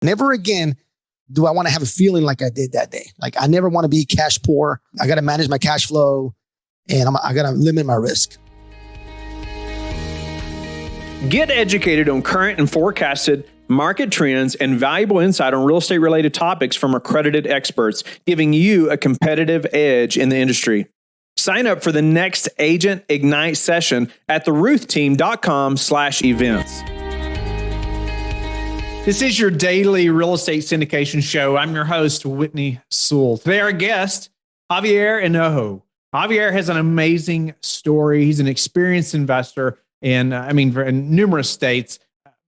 Never again do I want to have a feeling like I did that day. Like I never want to be cash poor. I got to manage my cash flow and I got to limit my risk. Get educated on current and forecasted market trends and valuable insight on real estate related topics from accredited experts, giving you a competitive edge in the industry. Sign up for the next Agent Ignite session at theruthteam.com/events. This is your daily real estate syndication show. I'm your host, Whitney Sewell. Today, our guest, Javier Hinojo. Javier has an amazing story. He's an experienced investor in numerous states,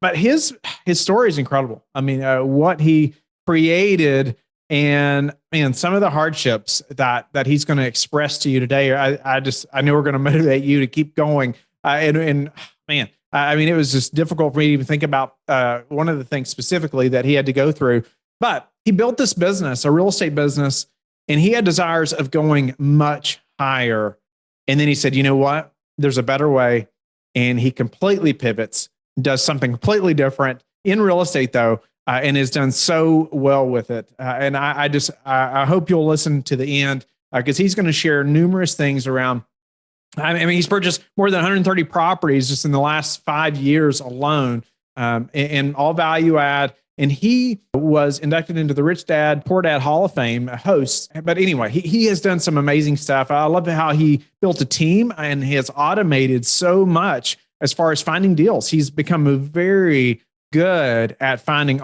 but his story is incredible. What he created and some of the hardships that he's going to express to you today. I know we're going to motivate you to keep going. It was just difficult for me to even think about one of the things specifically that he had to go through. But he built this business, a real estate business, and he had desires of going much higher. And then he said, you know what? There's a better way. And he completely pivots, does something completely different in real estate, though, and has done so well with it. And I hope you'll listen to the end because he's going to share numerous things around. He's purchased more than 130 properties just in the last 5 years alone, and all value add. And he was inducted into the Rich Dad, Poor Dad Hall of Fame host. But anyway, he has done some amazing stuff. I love how he built a team and he has automated so much as far as finding deals. He's become very good at finding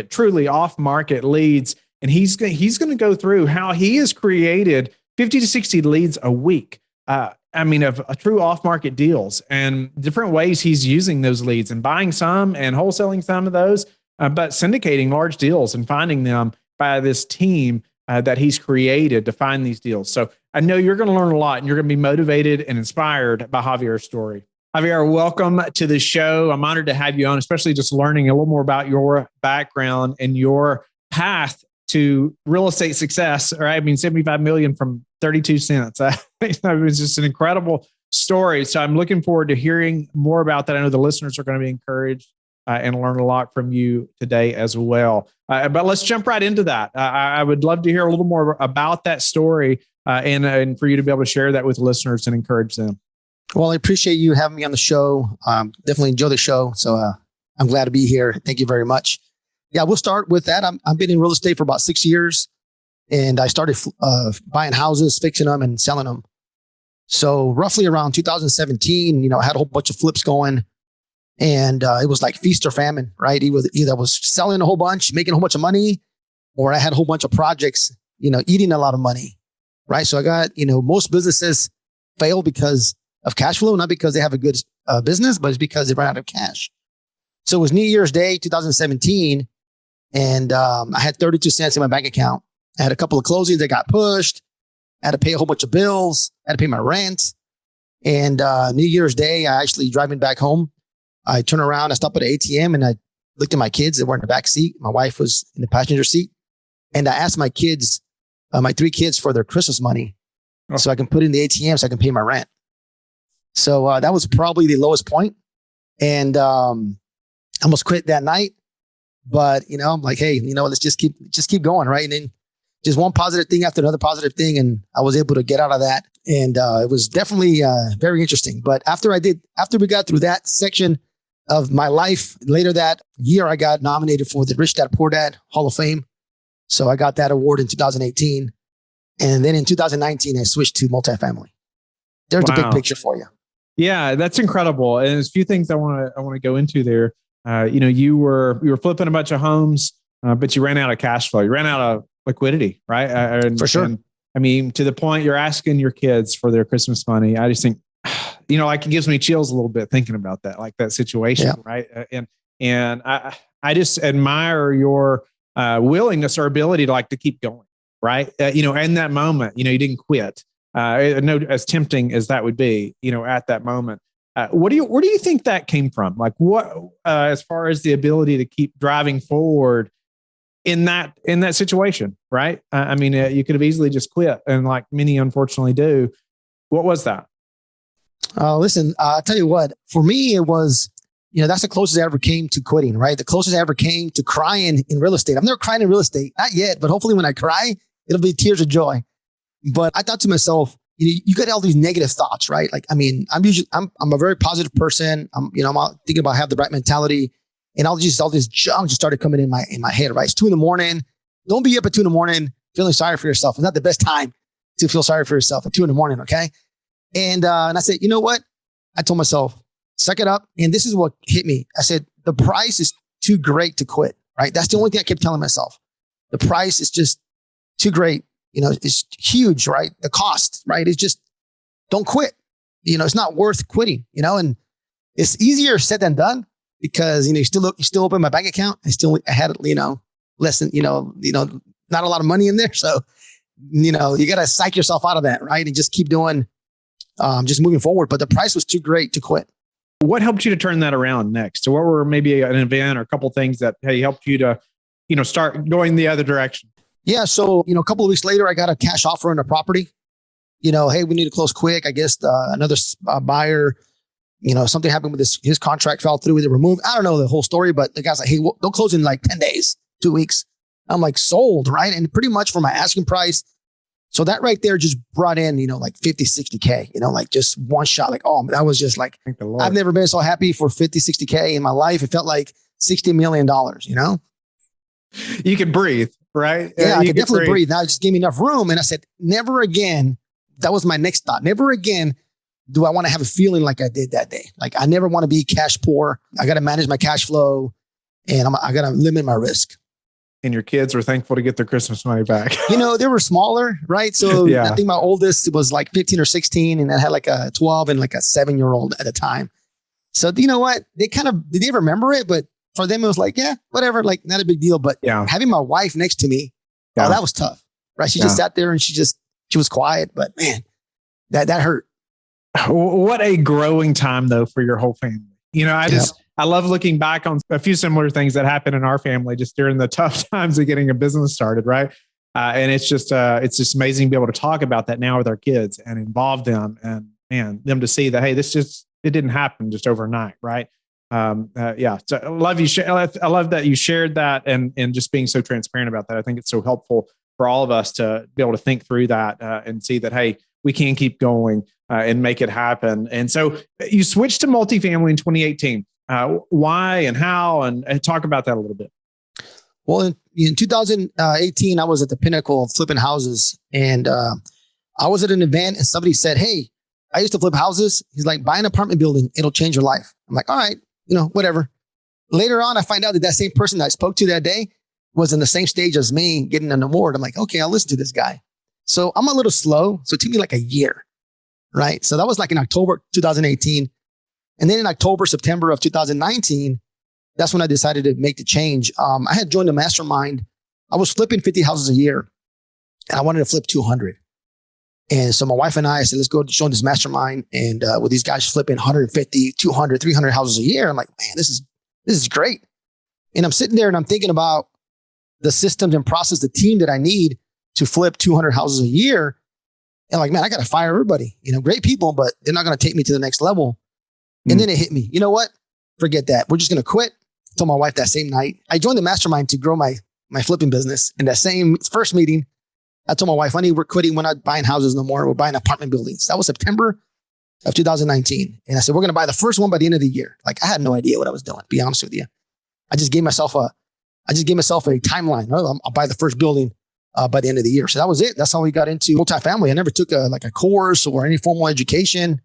truly off-market leads. And he's going to go through how he has created 50 to 60 leads a week. Of a true off-market deals and different ways he's using those leads and buying some and wholesaling some of those, but syndicating large deals and finding them by this team that he's created to find these deals. So I know you're going to learn a lot and you're going to be motivated and inspired by Javier's story. Javier, welcome to the show. I'm honored to have you on, especially just learning a little more about your background and your path to real estate success. Right? 75 million from 32 cents. It was just an incredible story. So I'm looking forward to hearing more about that. I know the listeners are going to be encouraged and learn a lot from you today as well. But let's jump right into that. I would love to hear a little more about that story and for you to be able to share that with listeners and encourage them. Well, I appreciate you having me on the show. Definitely enjoy the show. So I'm glad to be here. Thank you very much. Yeah, we'll start with that. I've been in real estate for about 6 years. And I started buying houses, fixing them, and selling them. So roughly around 2017, I had a whole bunch of flips going. And it was like feast or famine, right? Either I was selling a whole bunch, making a whole bunch of money, or I had a whole bunch of projects, eating a lot of money, right? So I got, most businesses fail because of cash flow, not because they have a good business, but it's because they ran out of cash. So it was New Year's Day, 2017, and I had 32 cents in my bank account. I had a couple of closings that got pushed. I had to pay a whole bunch of bills. I had to pay my rent. And New Year's Day, I actually driving back home. I turned around, I stopped at the ATM and I looked at my kids. They were in the back seat. My wife was in the passenger seat. And I asked my kids, my 3 kids for their Christmas money so I can put in the ATM so I can pay my rent. So that was probably the lowest point. And I almost quit that night. But, I'm like, hey, let's just keep going, right? And then just one positive thing after another positive thing. And I was able to get out of that. And it was definitely very interesting. But after we got through that section of my life, later that year, I got nominated for the Rich Dad, Poor Dad Hall of Fame. So I got that award in 2018. And then in 2019, I switched to multifamily. There's the big picture for you. Yeah, that's incredible. And there's a few things I want to go into there. You were flipping a bunch of homes, but you ran out of cash flow. You ran out of liquidity, right? For sure. To the point you're asking your kids for their Christmas money. I just think, it gives me chills a little bit thinking about that, like that situation, right? And I just admire your willingness or ability to keep going, right? In that moment, you didn't quit. As tempting as that would be, at that moment. Where do you think that came from? Like what, as far as the ability to keep driving forward in that situation, right? You could have easily just quit, and like many unfortunately do. What was that? Listen, I'll tell you what. For me, it was that's the closest I ever came to quitting, right? The closest I ever came to crying in real estate. I've never cried in real estate, not yet, but hopefully when I cry, it'll be tears of joy. But I thought to myself, you get all these negative thoughts, right? Like, I mean, I'm a very positive person. I'm thinking about have the right mentality, and all this junk just started coming in my head, right? It's 2 a.m. Don't be up at 2 a.m. feeling sorry for yourself. It's not the best time to feel sorry for yourself at 2 a.m. Okay. And I said, you know what? I told myself, suck it up. And this is what hit me. I said, the price is too great to quit, right? That's the only thing I kept telling myself. The price is just too great. It's huge, right? The cost, right? It's just, don't quit. It's not worth quitting, and it's easier said than done because, you still open my bank account. I had, less than, not a lot of money in there. So, you got to psych yourself out of that, right? And just keep doing, just moving forward. But the price was too great to quit. What helped you to turn that around next? So what were maybe an event or a couple of things that helped you to, start going the other direction? Yeah. So, a couple of weeks later, I got a cash offer on a property. Hey, we need to close quick. I guess another buyer, something happened with his contract fell through with it removed. I don't know the whole story, but the guy's like, hey, they'll close in like 10 days, 2 weeks. I'm like, sold, right? And pretty much for my asking price. So that right there just brought in, like 50, 60K, like just one shot. Like, oh, that was just like, I've never been so happy for 50, 60K in my life. It felt like $60 million, You could breathe, right? Yeah, I could definitely breathe. Now it just gave me enough room. And I said, never again. That was my next thought. Never again do I want to have a feeling like I did that day. Like I never want to be cash poor. I got to manage my cash flow and I got to limit my risk. And your kids were thankful to get their Christmas money back. They were smaller, right? So I think my oldest was like 15 or 16 and I had like a 12 and like a 7-year-old at a time. So you know what? They they remember it, but for them, it was like, yeah, whatever, like not a big deal. But having my wife next to me, oh, that was tough, right? She just sat there and she was quiet, but man, that hurt. What a growing time though for your whole family. I love looking back on a few similar things that happened in our family just during the tough times of getting a business started, right? And it's just amazing to be able to talk about that now with our kids and involve them and them to see that, hey, it didn't happen just overnight, right? So I love you. I love that you shared that and just being so transparent about that. I think it's so helpful for all of us to be able to think through that and see that, hey, we can keep going and make it happen. And so you switched to multifamily in 2018. Why and how, and talk about that a little bit. Well, in 2018, I was at the pinnacle of flipping houses, and I was at an event, and somebody said, "Hey, I used to flip houses." He's like, "Buy an apartment building; it'll change your life." I'm like, "All right, whatever." Later on, I find out that same person that I spoke to that day was in the same stage as me, getting an award. I'm like, "Okay, I'll listen to this guy." So I'm a little slow, so it took me like a year, right? So that was like in October 2018. And then in October, September of 2019, that's when I decided to make the change. I had joined a mastermind. I was flipping 50 houses a year and I wanted to flip 200. And so my wife and I said, let's go join this mastermind. And with these guys flipping 150, 200, 300 houses a year, I'm like, man, this is great. And I'm sitting there and I'm thinking about the systems and process, the team that I need to flip 200 houses a year. And I'm like, man, I got to fire everybody, great people, but they're not going to take me to the next level. And then it hit me. You know what? Forget that. We're just going to quit. I told my wife that same night. I joined the mastermind to grow my flipping business. In that same first meeting, I told my wife, honey, we're quitting. We're not buying houses no more. We're buying apartment buildings. That was September of 2019. And I said, we're going to buy the first one by the end of the year. Like I had no idea what I was doing, to be honest with you. I just gave myself a timeline. I'll buy the first building by the end of the year. So that was it. That's how we got into multifamily. I never took a course or any formal education.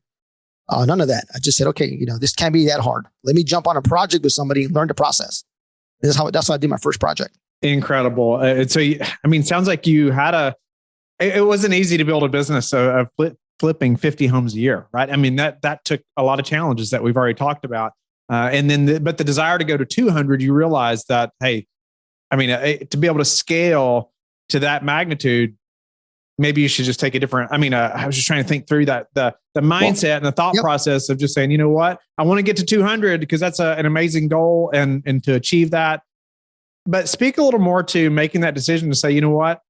None of that. I just said, okay, this can't be that hard. Let me jump on a project with somebody and learn the process. And that's how I did my first project. Incredible. Sounds like you had it wasn't easy to build a business of flipping 50 homes a year, right? That took a lot of challenges that we've already talked about. But the desire to go to 200, you realize that, hey, to be able to scale to that magnitude, maybe you should just take a different, I was just trying to think through that, the mindset and the thought process of just saying, you know what, I want to get to 200 because that's an amazing goal and to achieve that. But speak a little more to making that decision to say, you know what,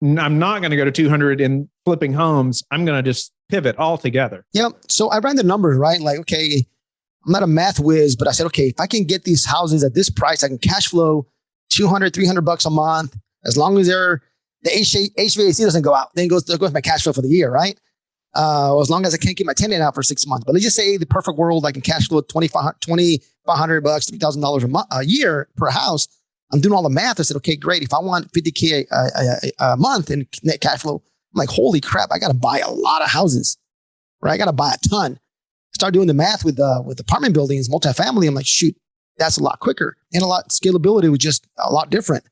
I'm not going to go to 200 in flipping homes. I'm going to just pivot altogether. Yep. So I ran the numbers, right? Like, okay, I'm not a math whiz, but I said, okay, if I can get these houses at this price, I can cash flow 200, 300 bucks a month, as long as the HVAC doesn't go out, then goes my cash flow for the year, right? As long as I can't keep my tenant out for 6 months. But let's just say the perfect world, I can cash flow $2,500 bucks, $3,000 a year per house. I'm doing all the math. I said, okay, great. If I want $50K a month in net cash flow, I'm like, holy crap, I got to buy a lot of houses, right? I got to buy a ton. Start doing the math with apartment buildings, multifamily. I'm like, shoot, that's a lot quicker, and scalability was just a lot different.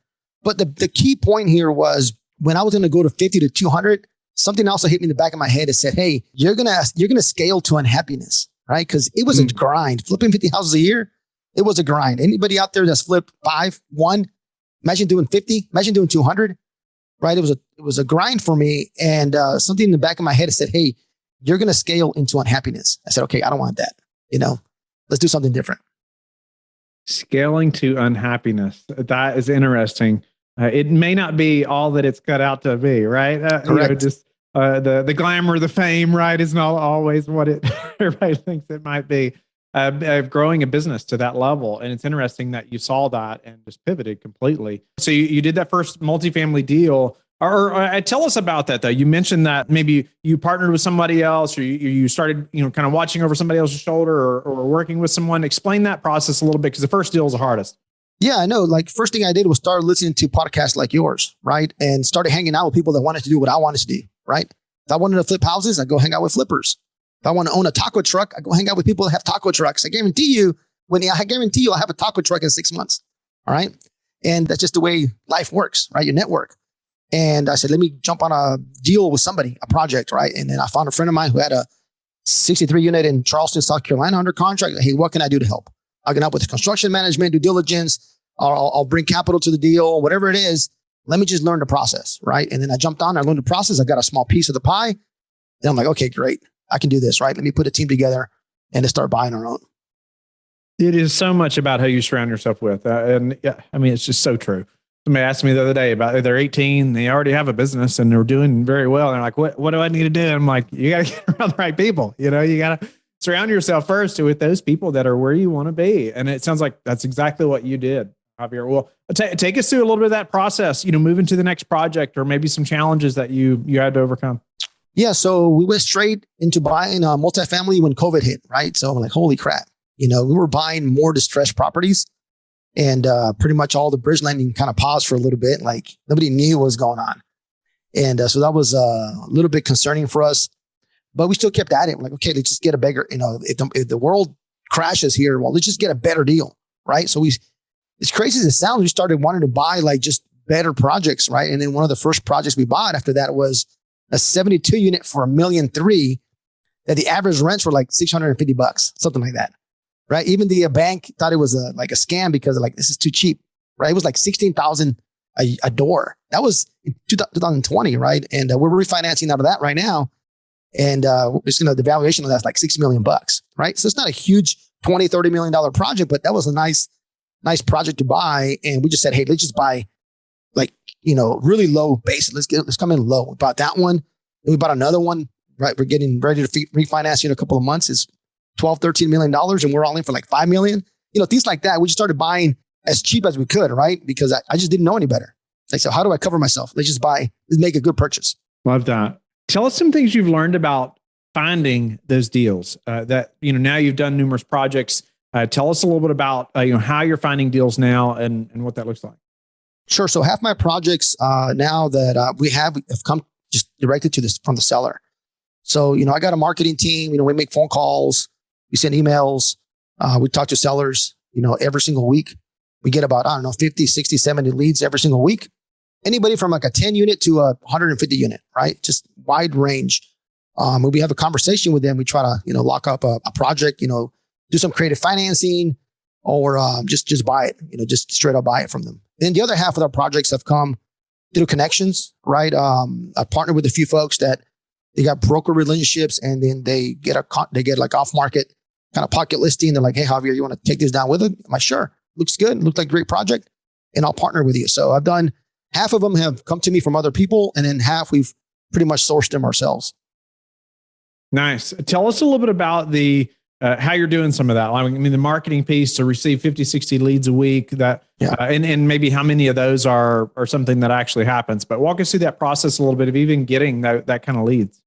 But the key point here was when I was going to go to 50 to 200, something else hit me in the back of my head. It said, hey, you're gonna scale to unhappiness, right? Because it was a grind. Flipping 50 houses a year, it was a grind. Anybody out there that's flipped 1, imagine doing 50, imagine doing 200, right? It was a grind for me, and something in the back of my head said, hey, you're gonna scale into unhappiness. I said, okay, I don't want that. Let's do something different. Scaling to unhappiness. That is interesting. It may not be all that it's cut out to be, right? Correct. The glamour, the fame, right, is not always what everybody thinks it might be. Growing a business to that level, and it's interesting that you saw that and just pivoted completely. So you did that first multifamily deal. Or tell us about that, though. You mentioned that maybe you partnered with somebody else, or you started, kind of watching over somebody else's shoulder, or working with someone. Explain that process a little bit, because the first deal is the hardest. Yeah, I know. Like, first thing I did was start listening to podcasts like yours, right? And started hanging out with people that wanted to do what I wanted to do, right? If I wanted to flip houses, I go hang out with flippers. If I want to own a taco truck, I go hang out with people that have taco trucks. I guarantee you I'll have a taco truck in 6 months. All right. And that's just the way life works, right? Your network. And I said, let me jump on a deal with somebody, a project, right? And then I found a friend of mine who had a 63 unit in Charleston, South Carolina under contract. Hey, what can I do to help? I can help with construction management, due diligence. I'll bring capital to the deal, whatever it is. Let me just learn the process, right? And then I jumped on, I learned the process. I got a small piece of the pie. Then I'm like, okay, great. I can do this, right? Let me put a team together and to start buying our own. It is so much about who you surround yourself with. It's just so true. Somebody asked me the other day about, they're 18, they already have a business and they're doing very well. And they're like, what do I need to do? I'm like, you got to get around the right people. You got to surround yourself first with those people that are where you want to be. And it sounds like that's exactly what you did, Javier. Well, take us through a little bit of that process, moving to the next project, or maybe some challenges that you had to overcome. Yeah. So we went straight into buying multifamily when COVID hit, right? So I'm like, holy crap. We were buying more distressed properties, and pretty much all the bridge lending kind of paused for a little bit. Like, nobody knew what was going on. And so that was a little bit concerning for us, but we still kept at it. We're like, okay, let's just get a bigger, if the world crashes here, well, let's just get a better deal. Right. So as crazy as it sounds, we started wanting to buy like just better projects. Right. And then one of the first projects we bought after that was a 72 unit for $1.3 million, that the average rents were like $650, something like that. Right. Even the bank thought it was like a scam, because like, this is too cheap. Right. It was like $16,000 a door. That was in 2020. Right. And we're refinancing out of that right now. And the valuation of that's like $6 million. Right. So it's not a huge $20-30 million project, but that was a nice project to buy. And we just said, hey, let's just buy like, really low basis. Let's come in low. We bought that one. Then we bought another one. Right. We're getting ready to refinance in a couple of months. It's $12-13 million, and we're all in for like $5 million. Things like that. We just started buying as cheap as we could, right? Because I just didn't know any better. Like, so how do I cover myself? Let's make a good purchase. Love that. Tell us some things you've learned about finding those deals that, now you've done numerous projects. Tell us a little bit about, how you're finding deals now and what that looks like. Sure. So half my projects now that we have come just directly from the seller. So, I got a marketing team, we make phone calls, we send emails, we talk to sellers, every single week. We get about, 50, 60, 70 leads every single week. Anybody from like a 10 unit to a 150 unit, right? Just wide range. When we have a conversation with them, we try to, lock up a project, do some creative financing, or just buy it, just straight up buy it from them. Then the other half of our projects have come through connections, right? I partnered with a few folks that they got broker relationships, and then they get like off market kind of pocket listing. They're like, hey, Javier, you want to take this down with it? I'm like, sure. Looks good. Looks like a great project. And I'll partner with you. So I've done, half of them have come to me from other people, and then half we've pretty much sourced them ourselves. Nice. Tell us a little bit about the how you're doing some of that. I mean, the marketing piece to receive 50, 60 leads a week and maybe how many of those are something that actually happens, but walk us through that process a little bit of even getting that kind of leads.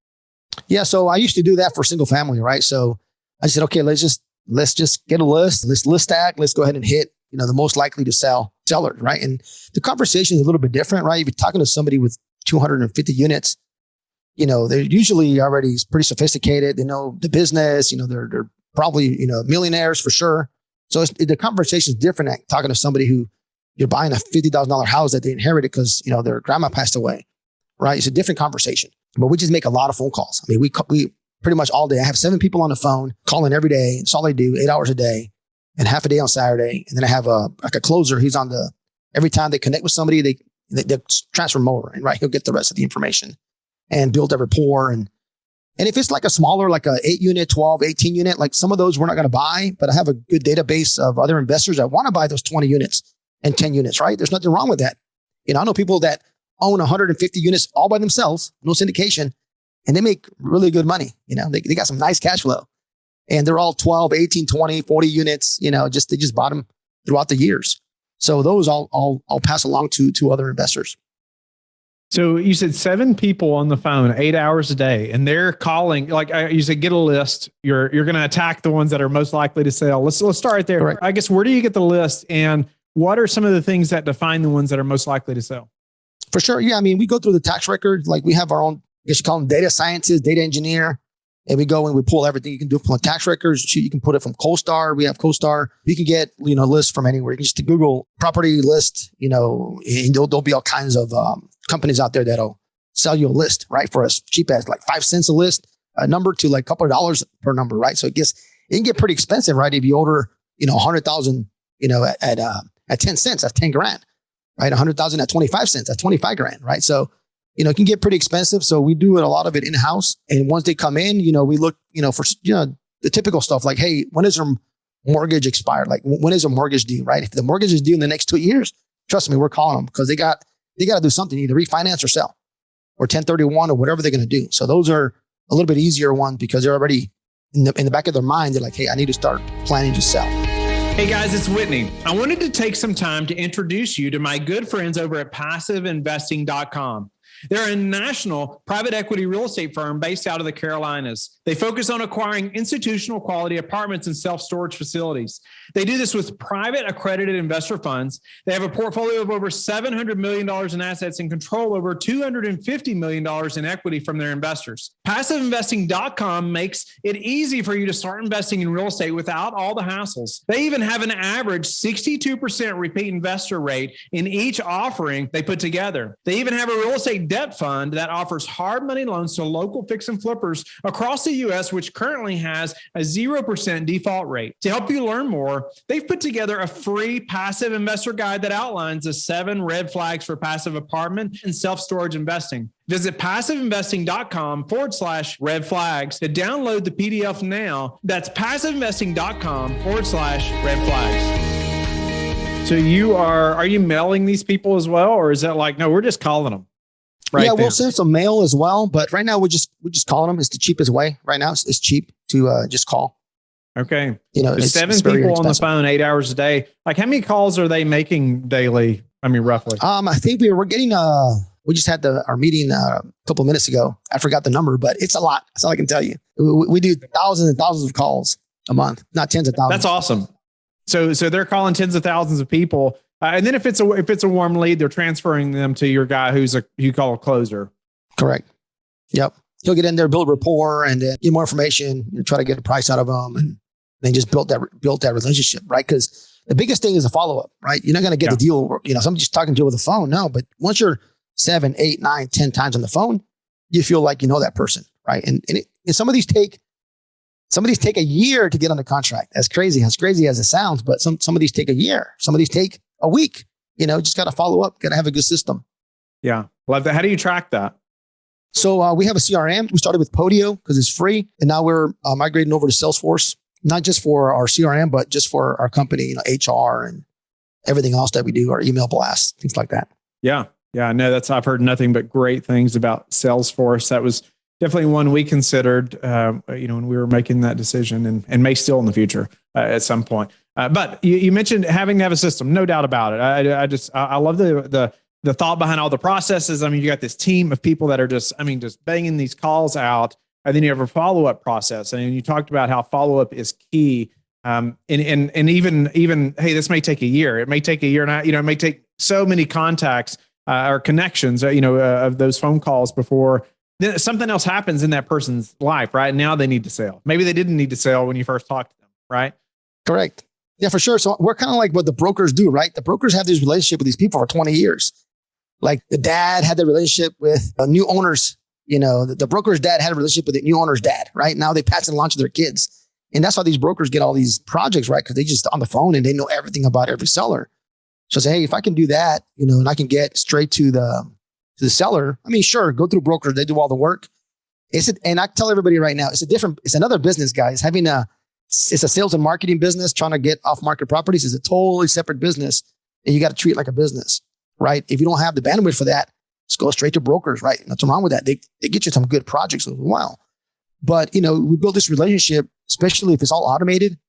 Yeah. So I used to do that for single family, right? So I said, okay, let's just get a list, let's list stack, let's go ahead and hit, the most likely to sell sellers, right? And the conversation is a little bit different, right? If you're talking to somebody with 250 units, they're usually already pretty sophisticated. They know the business, they're probably, millionaires for sure. So the conversation is different at talking to somebody who you're buying a $50,000 house that they inherited because, their grandma passed away, right? It's a different conversation, but we just make a lot of phone calls. I mean, we pretty much all day. I have 7 people on the phone calling every day. That's all they do, 8 hours a day and half a day on Saturday. And then I have a closer. He's on every time they connect with somebody, they transfer them over and he'll get the rest of the information and build that rapport. And if it's like a smaller, like a 8 unit, 12, 18 unit, like some of those we're not going to buy, but I have a good database of other investors that want to buy those 20 units and 10 units, right? There's nothing wrong with that. I know people that own 150 units all by themselves, no syndication, and they make really good money. They got some nice cash flow and they're all 12, 18, 20, 40 units, they just bought them throughout the years. So those I'll pass along to other investors. So you said 7 people on the phone, 8 hours a day, and they're calling, like you said, get a list. You're going to attack the ones that are most likely to sell. Let's start right there. Correct. I guess, where do you get the list and what are some of the things that define the ones that are most likely to sell? For sure. Yeah. I mean, we go through the tax record. Like we have our own, I guess you call them data scientist, data engineer. And we go and we pull everything you can do from tax records. You can put it from CoStar. We have CoStar. You can get, lists from anywhere. You can just Google property list, and there'll be all kinds of companies out there that'll sell you a list, right? For as cheap as like 5 cents a list, a number to like a couple of dollars per number, right? So it can get pretty expensive, right? If you order, 100,000, at 10 cents, that's 10 grand, right? 100,000 at 25 cents, that's 25 grand, right? So, it can get pretty expensive. So we do a lot of it in-house. And once they come in, we look, for, the typical stuff like, hey, when is their mortgage expired? Like when is a mortgage due, right? If the mortgage is due in the next 2 years, trust me, we're calling them because they got to do something, either refinance or sell or 1031 or whatever they're going to do. So those are a little bit easier ones because they're already in the back of their mind. They're like, hey, I need to start planning to sell. Hey guys, it's Whitney. I wanted to take some time to introduce you to my good friends over at PassiveInvesting.com. They're a national private equity real estate firm based out of the Carolinas. They focus on acquiring institutional quality apartments and self-storage facilities. They do this with private accredited investor funds. They have a portfolio of over $700 million in assets and control over $250 million in equity from their investors. PassiveInvesting.com makes it easy for you to start investing in real estate without all the hassles. They even have an average 62% repeat investor rate in each offering they put together. They even have a real estate debt fund that offers hard money loans to local fix and flippers across the U.S., which currently has a 0% default rate. To help you learn more, they've put together a free passive investor guide that outlines the 7 red flags for passive apartment and self-storage investing. Visit PassiveInvesting.com/red flags to download the PDF now. That's PassiveInvesting.com/red flags. So are you mailing these people as well? Or is that like, no, we're just calling them? Right, yeah, we'll send some mail as well, but right now we're just calling them. It's the cheapest way. Right now, it's cheap to just call. Okay, it's 7 people on the phone, 8 hours a day. Like, how many calls are they making daily? I mean, roughly. I think we're getting. We just had our meeting a couple of minutes ago. I forgot the number, but it's a lot. That's all I can tell you. We do thousands and thousands of calls a month, not tens of thousands. That's awesome. So they're calling tens of thousands of people. And then if it's a warm lead, they're transferring them to your guy you call a closer. Correct. Yep. He'll get in there, build rapport, and get more information. Try to get a price out of them, and they just built that relationship, right? Because the biggest thing is a follow up, right? You're not going to get the deal. Somebody just talking to you over the phone. No, but once you're 7, 8, 9, 10 times on the phone, you feel like you know that person, right? And some of these take a year to get under contract. As crazy as it sounds, but some of these take a year. Some of these take a week. Just got to follow up. Got to have a good system. Yeah, love that. How do you track that? So we have a CRM. We started with Podio because it's free, and now we're migrating over to Salesforce, not just for our CRM, but just for our company, HR and everything else that we do, our email blasts, things like that. Yeah. No, I've heard nothing but great things about Salesforce. That was definitely one we considered, when we were making that decision, and may still in the future at some point. But you mentioned having to have a system, no doubt about it. I love the thought behind all the processes. I mean, you got this team of people that are just banging these calls out, and then you have a follow-up process. And you talked about how follow-up is key. And even, hey, this may take a year. It may take a year and it may take so many contacts or connections, of those phone calls before then something else happens in that person's life, right? Now they need to sell. Maybe they didn't need to sell when you first talked to them, right? Correct. Yeah, for sure. So we're kind of like what the brokers do, right? The brokers have this relationship with these people for 20 years. Like the dad had the relationship with new owners. The broker's dad had a relationship with the new owner's dad, right? Now they pass it along to their kids. And that's why these brokers get all these projects, right? Because they just on the phone and they know everything about every seller. So say, hey, if I can do that, and I can get straight to the seller. I mean, sure, go through brokers. They do all the work. And I tell everybody right now, it's another business, guys. It's a sales and marketing business. Trying to get off market properties is a totally separate business. And you got to treat it like a business, right? If you don't have the bandwidth for that, just go straight to brokers, right? Nothing wrong with that. They get you some good projects as well. But, we build this relationship, especially if it's all automated,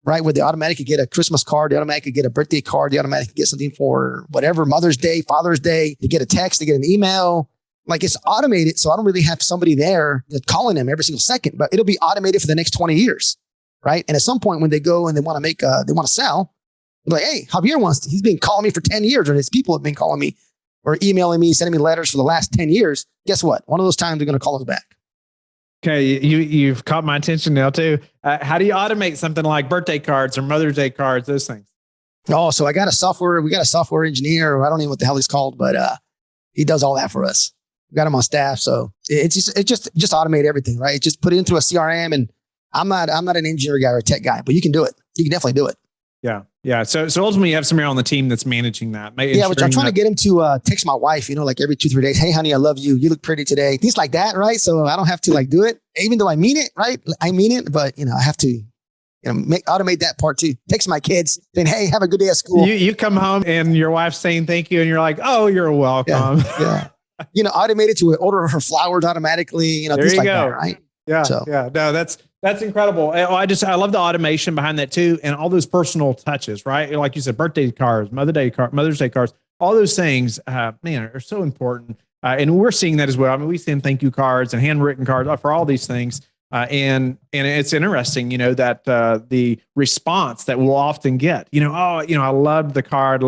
right? Where they automatically get a Christmas card, they automatically get a birthday card, they automatically get something for whatever, Mother's Day, Father's Day, they get a text, they get an email. Like it's automated. So I don't really have somebody there calling them every single second, but it'll be automated for the next 20 years, right? And at some point when they go and they want to sell, they're like, hey, Javier he's been calling me for 10 years, or his people have been calling me or emailing me, sending me letters for the last 10 years. Guess what? One of those times they're going to call us back. Okay, you've caught my attention now too. How do you automate something like birthday cards or Mother's Day cards, those things? Oh, so we got a software engineer, or I don't know what the hell he's called, but he does all that for us. We got him on staff. So it's just automate everything, right? Just put it into a CRM. And I'm not an engineer guy or a tech guy, but you can do it. You can definitely do it. Yeah. Yeah. So ultimately you have somebody on the team that's managing that. Yeah, which I'm trying to get him to text my wife, like every 2-3 days. Hey, honey, I love you. You look pretty today. Things like that, right? So I don't have to do it, even though I mean it, right? I mean it, but I have to, automate that part too. Text my kids saying, hey, have a good day at school. You come home and your wife's saying thank you, and you're like, oh, you're welcome. Yeah. Automate it to order her flowers automatically. There things you like go. that, right? Yeah. So. Yeah. No, that's incredible. I love the automation behind that too. And all those personal touches, right? Like you said, birthday cards, Mother's Day cards, all those things, are so important. And we're seeing that as well. I mean, we send thank you cards and handwritten cards for all these things. And it's interesting, that the response that we'll often get, I loved the card,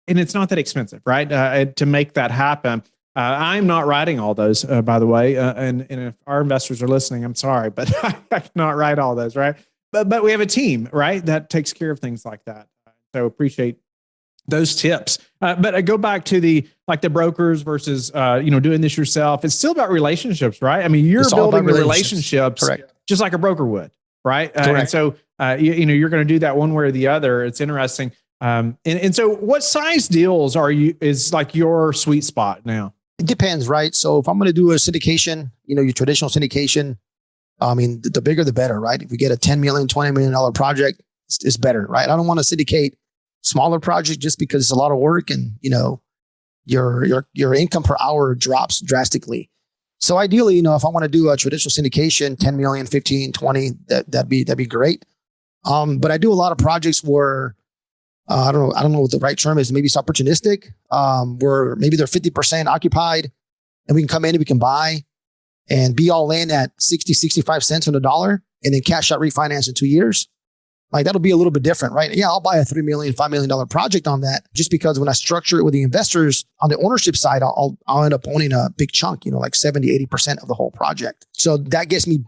it's not that expensive, right? To make that happen. I'm not writing all those, by the way. And if our investors are listening, I'm sorry, but I cannot write all those, right? But we have a team, right, that takes care of things like that. So appreciate those tips. But I go back to the brokers versus, doing this yourself. It's still about relationships, right? I mean, you're building the relationships Correct. Just like a broker would, right? Correct. And so, you're going to do that one way or the other. It's interesting. And so what size deals is like your sweet spot now? It depends, right? So if I'm going to do a syndication, your traditional syndication, the bigger the better, right? If we get a $10 million, $20 million project, it's better, right? I don't want to syndicate smaller projects just because it's a lot of work and, your income per hour drops drastically. So ideally, if I want to do a traditional syndication, 10 million, 15, 20, that'd be great. But I do a lot of projects where I don't know what the right term is. Maybe it's opportunistic, where maybe they're 50% occupied and we can come in and we can buy and be all in at 60, 65 cents on the dollar and then cash out refinance in 2 years. Like that'll be a little bit different, right? Yeah, I'll buy a $3 million, $5 million project on that just because when I structure it with the investors on the ownership side, I'll end up owning a big chunk, like 70, 80% of the whole project. So that gets me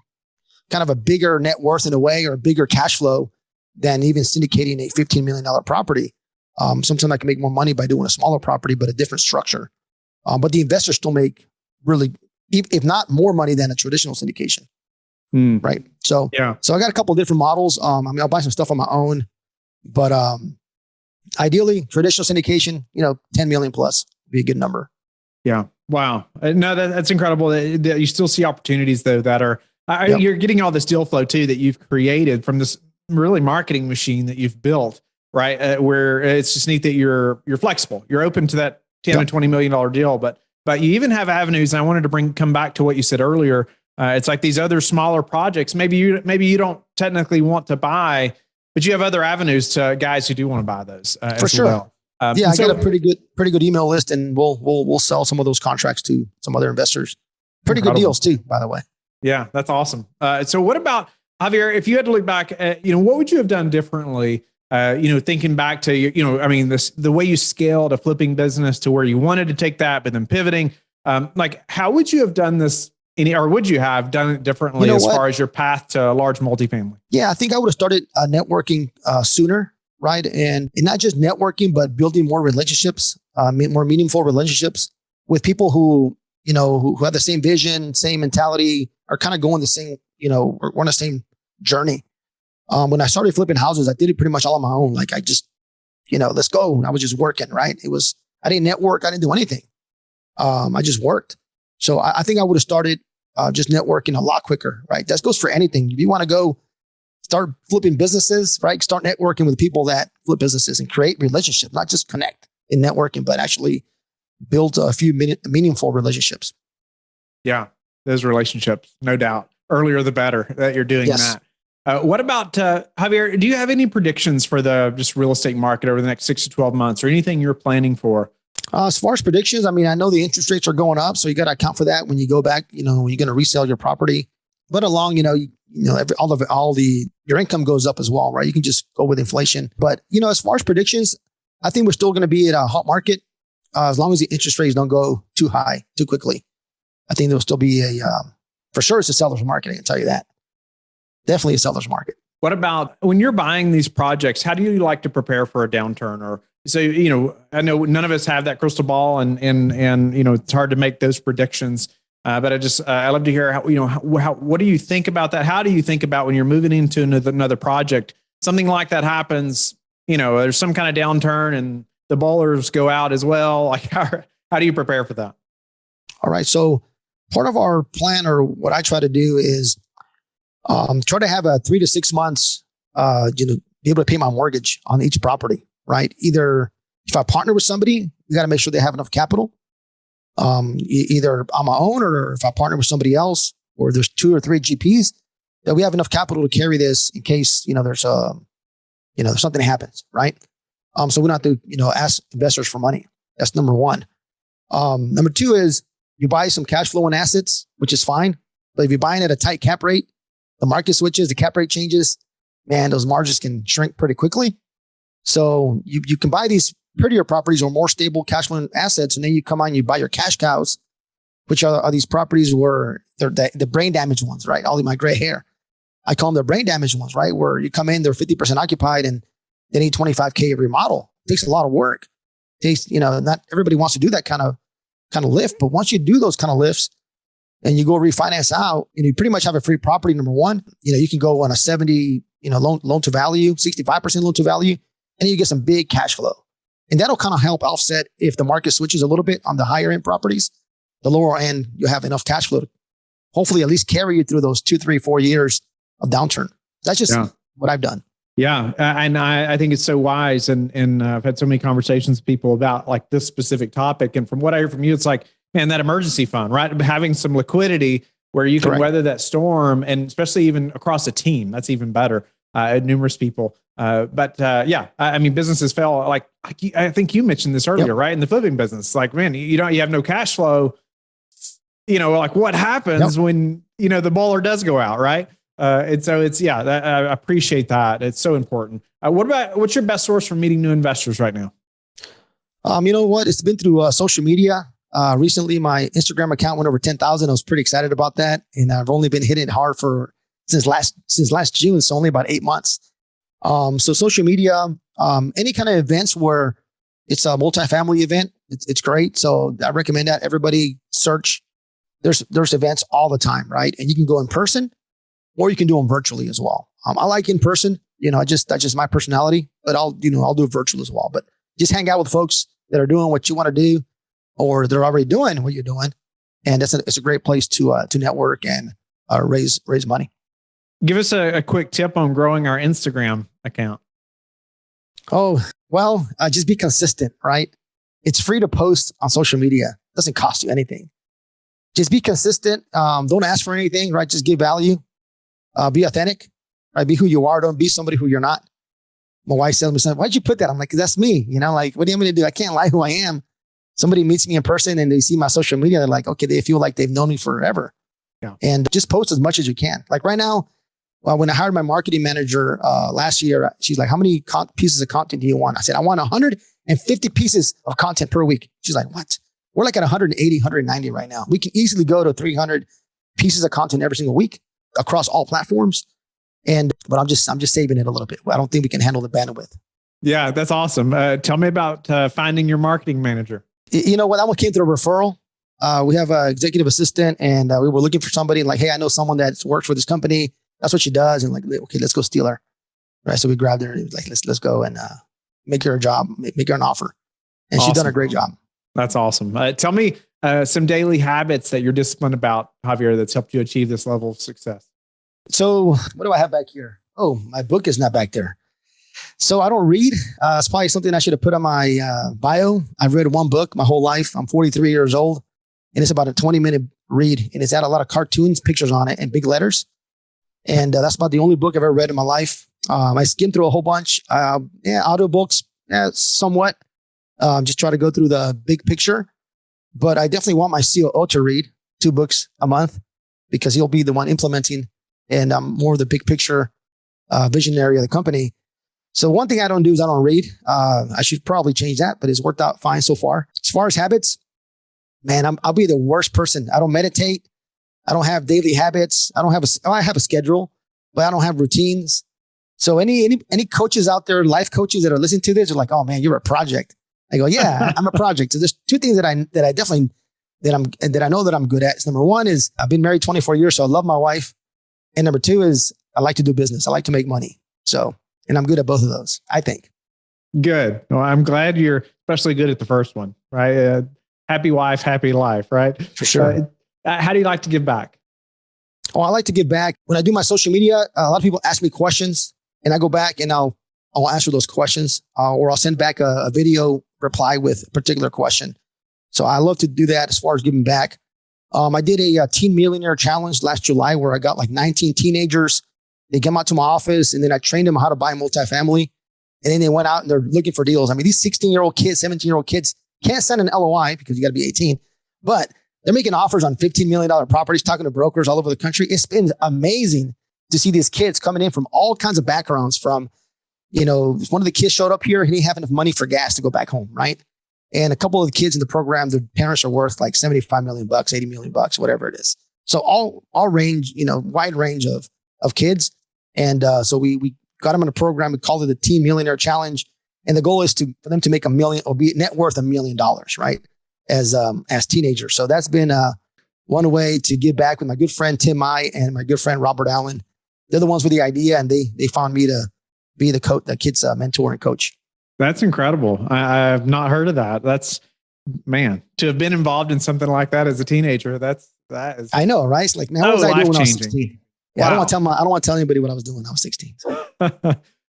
kind of a bigger net worth in a way, or a bigger cash flow than even syndicating a $15 million property. Sometimes I can make more money by doing a smaller property, but a different structure. But the investors still make really, if not more money than a traditional syndication. Right. So, yeah. So I got a couple of different models. I'll buy some stuff on my own, but ideally traditional syndication, 10 million plus would be a good number. Yeah. Wow. No, that's incredible that you still see opportunities though that are, Yep. You're getting all this deal flow too that you've created from this really marketing machine that you've built, right? Where it's just neat that you're flexible. You're open to that $10 Yep. and $20 million deal, but but you even have avenues. And I wanted to come back to what you said earlier. It's like these other smaller projects. Maybe you don't technically want to buy, but you have other avenues to guys who do want to buy those For as sure. well. I got a pretty good email list, and we'll sell some of those contracts to some other investors. Pretty good deals too, by the way. Yeah, that's awesome. So what about Javier? If you had to look back, what would you have done differently? Thinking back to the way you scaled a flipping business to where you wanted to take that, but then pivoting. How would you have done this? Or would you have done it differently far as your path to large multifamily? Yeah, I think I would have started networking sooner, right? And not just networking, but building more relationships, more meaningful relationships with people who have the same vision, same mentality, are kind of going the same, we're on the same journey. When I started flipping houses, I did it pretty much all on my own. Like I just, let's go. And I was just working, right? I didn't network. I didn't do anything. I just worked. So I think I would have started just networking a lot quicker, right? That goes for anything. If you want to go start flipping businesses, right? Start networking with people that flip businesses and create relationships, not just connect in networking, but actually build a few meaningful relationships. Yeah, those relationships, no doubt. Earlier, the better that you're doing that. What about Javier? Do you have any predictions for the just real estate market over the next 6 to 12 months, or anything you're planning for? As far as predictions, I know the interest rates are going up, so you got to account for that when you go back. When you're going to resell your property, but along, your income goes up as well, right? You can just go with inflation. But as far as predictions, I think we're still going to be at a hot market as long as the interest rates don't go too high too quickly. I think there'll still be for sure, it's a seller's market. I can tell you that. Definitely a seller's market. What about when you're buying these projects? How do you like to prepare for a downturn? Or so, I know none of us have that crystal ball, and it's hard to make those predictions. But I love to hear what do you think about that? How do you think about when you're moving into another project, something like that happens? There's some kind of downturn and the bowlers go out as well. Like how do you prepare for that? All right. So part of our plan, or what I try to do, is try to have a 3 to 6 months, be able to pay my mortgage on each property, right? Either if I partner with somebody, we got to make sure they have enough capital. Either on my own, or if I partner with somebody else, or there's 2 or 3 GPs, that we have enough capital to carry this in case, there's something happens, right? So we don't have to, ask investors for money. That's number one. Number two is you buy some cash flowing assets, which is fine. But if you're buying at a tight cap rate, the market switches, the cap rate changes, man, those margins can shrink pretty quickly. So you can buy these prettier properties or more stable cash flowing assets. And then you come on, you buy your cash cows, which are these properties where they're the brain damaged ones, right? All of my gray hair. I call them the brain damaged ones, right? Where you come in, they're 50% occupied and they need $25K every remodel. It takes a lot of work. It takes, not everybody wants to do that kind of lift, but once you do those kind of lifts and you go refinance out, you pretty much have a free property. Number one, you can go on a 70, loan to value, 65% loan to value, and you get some big cash flow. And that'll kind of help offset if the market switches a little bit on the higher end properties. The lower end, you have enough cash flow to hopefully at least carry you through those 2, 3, 4 years of downturn. That's just what I've done. Yeah. And I think it's so wise. And I've had so many conversations with people about like this specific topic. And from what I hear from you, it's like, man, that emergency fund, right? Having some liquidity where you can weather that storm, and especially even across a team, that's even better. Numerous people. Businesses fail. Like I think you mentioned this earlier, right? In the flipping business, like, man, you have no cash flow. Like what happens when, the bowler does go out, right? And so I appreciate that. It's so important. What's your best source for meeting new investors right now? You know what? It's been through social media. Recently, my Instagram account went over 10,000. I was pretty excited about that. And I've only been hitting it hard since last June. So only about 8 months. So social media, any kind of events where it's a multifamily event, it's great. So I recommend that everybody search. There's events all the time, right? And you can go in person or you can do them virtually as well. I like in person, that's just my personality, but I'll do it virtual as well. But just hang out with folks that are doing what you want to do, or they're already doing what you're doing. And it's a great place to network and raise money. Give us a quick tip on growing our Instagram account. Oh, well, just be consistent, right? It's free to post on social media. doesn't cost you anything. Just be consistent. Don't ask for anything, right? Just give value. Be authentic, right? Be who you are. Don't be somebody who you're not. My wife tells me, why'd you put that? I'm like, that's me. Like, what do you want me to do? I can't lie who I am. Somebody meets me in person and they see my social media. They're like, okay, they feel like they've known me forever. Yeah. And just post as much as you can. Like right now, when I hired my marketing manager last year, she's like, how many pieces of content do you want? I said, I want 150 pieces of content per week. She's like, what? We're like at 180, 190 right now. We can easily go to 300 pieces of content every single week across all platforms. But I'm just saving it a little bit. I don't think we can handle the bandwidth. Yeah, that's awesome. Tell me about finding your marketing manager. You know what? That one came through a referral. We have an executive assistant and we were looking for somebody like, hey, I know someone that's worked for this company. That's what she does. And like, okay, let's go steal her. Right. So we grabbed her and it was like, let's go and make her a job, make her an offer. And awesome. She's done a great job. That's awesome. Tell me some daily habits that you're disciplined about, Javier, that's helped you achieve this level of success. So what do I have back here? Oh, my book is not back there. So I don't read. It's probably something I should have put on my bio. I've read one book my whole life. I'm 43 years old and it's about a 20-minute read. And it's had a lot of cartoons, pictures on it and big letters. And that's about the only book I've ever read in my life. I skimmed through a whole bunch. Audio books, somewhat. Just try to go through the big picture. But I definitely want my COO to read 2 books a month because he'll be the one implementing and I'm more of the big picture visionary of the company. So one thing I don't do is I don't read. I should probably change that, but it's worked out fine so far. As far as habits, man, I'll be the worst person. I don't meditate. I don't have daily habits. I have a schedule, but I don't have routines. So any coaches out there, life coaches that are listening to this are like, oh man, you're a project. I go, yeah, I'm a project. So there's 2 things that I know that I'm good at. So number 1 is I've been married 24 years, so I love my wife. And number 2 is I like to do business. I like to make money. And I'm good at both of those, I think. Good. Well, I'm glad you're especially good at the first one, right? Happy wife, happy life, right? For sure. How do you like to give back? Oh, I like to give back. When I do my social media, a lot of people ask me questions and I go back and I'll answer those questions or I'll send back a video reply with a particular question. So I love to do that as far as giving back. I did a Teen Millionaire Challenge last July where I got like 19 teenagers. They came out to my office and then I trained them how to buy multifamily. And then they went out and they're looking for deals. I mean, these 16-year-old kids, 17-year-old kids can't send an LOI because you got to be 18, but they're making offers on $15 million properties, talking to brokers all over the country. It's been amazing to see these kids coming in from all kinds of backgrounds from, one of the kids showed up here. He didn't have enough money for gas to go back home. Right. And a couple of the kids in the program, their parents are worth like $75 million, $80 million, whatever it is. So all range, wide range of kids. And so we got them in a program. We called it the Teen Millionaire Challenge. And the goal is for them to make $1 million or be net worth $1 million, right? As teenagers. So that's been one way to give back with my good friend, Tim Mai, and my good friend, Robert Allen. They're the ones with the idea and they found me to be the coach, the kid's mentor and coach. That's incredible. I've not heard of that. That's, man, to have been involved in something like that as a teenager. That is. I know, right? It's like, man, what was I doing when I was 16? Yeah, wow. I don't want to tell anybody what I was doing when I was 16. So.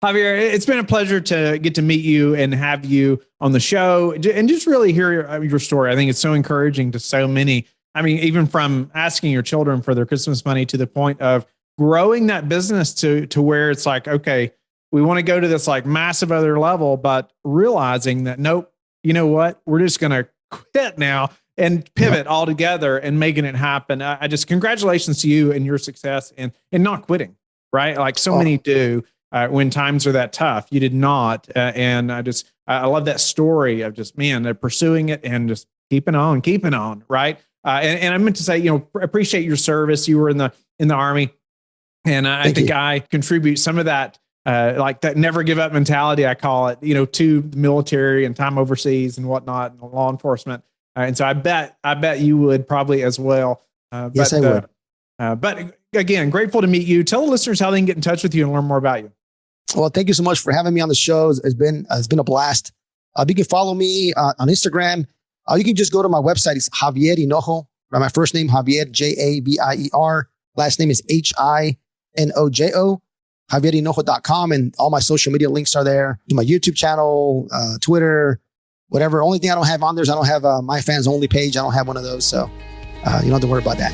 Javier, it's been a pleasure to get to meet you and have you on the show and just really hear your story. I think it's so encouraging to so many. I mean, even from asking your children for their Christmas money to the point of growing that business to where it's like, okay, we want to go to this like massive other level, but realizing that, nope, you know what? We're just going to quit now and pivot altogether and making it happen. I just congratulations to you and your success and not quitting, right? Like so many do. When times are that tough, you did not. And I love that story of just, man, they're pursuing it and just keeping on. Right. And I meant to say, appreciate your service. You were in the Army. And I think I contribute some of that, like that never give up mentality, I call it, to the military and time overseas and whatnot and law enforcement. And so I bet you would probably as well. Yes, I would. But again, grateful to meet you. Tell the listeners how they can get in touch with you and learn more about you. Well, thank you so much for having me on the show. It's been a blast. You can follow me on Instagram. You can just go to my website. It's Javier Hinojo. My first name, Javier, Javier. Last name is Hinojo. JavierHinojo.com. And all my social media links are there. My YouTube channel, Twitter, whatever. Only thing I don't have on there is I don't have a My Fans Only page. I don't have one of those. So you don't have to worry about that.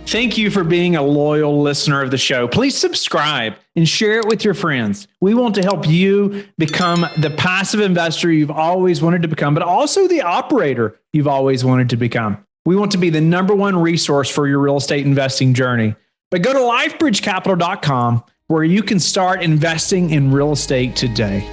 Thank you for being a loyal listener of the show. Please subscribe and share it with your friends. We want to help you become the passive investor you've always wanted to become, but also the operator you've always wanted to become. We want to be the number one resource for your real estate investing journey. But go to lifebridgecapital.com where you can start investing in real estate today.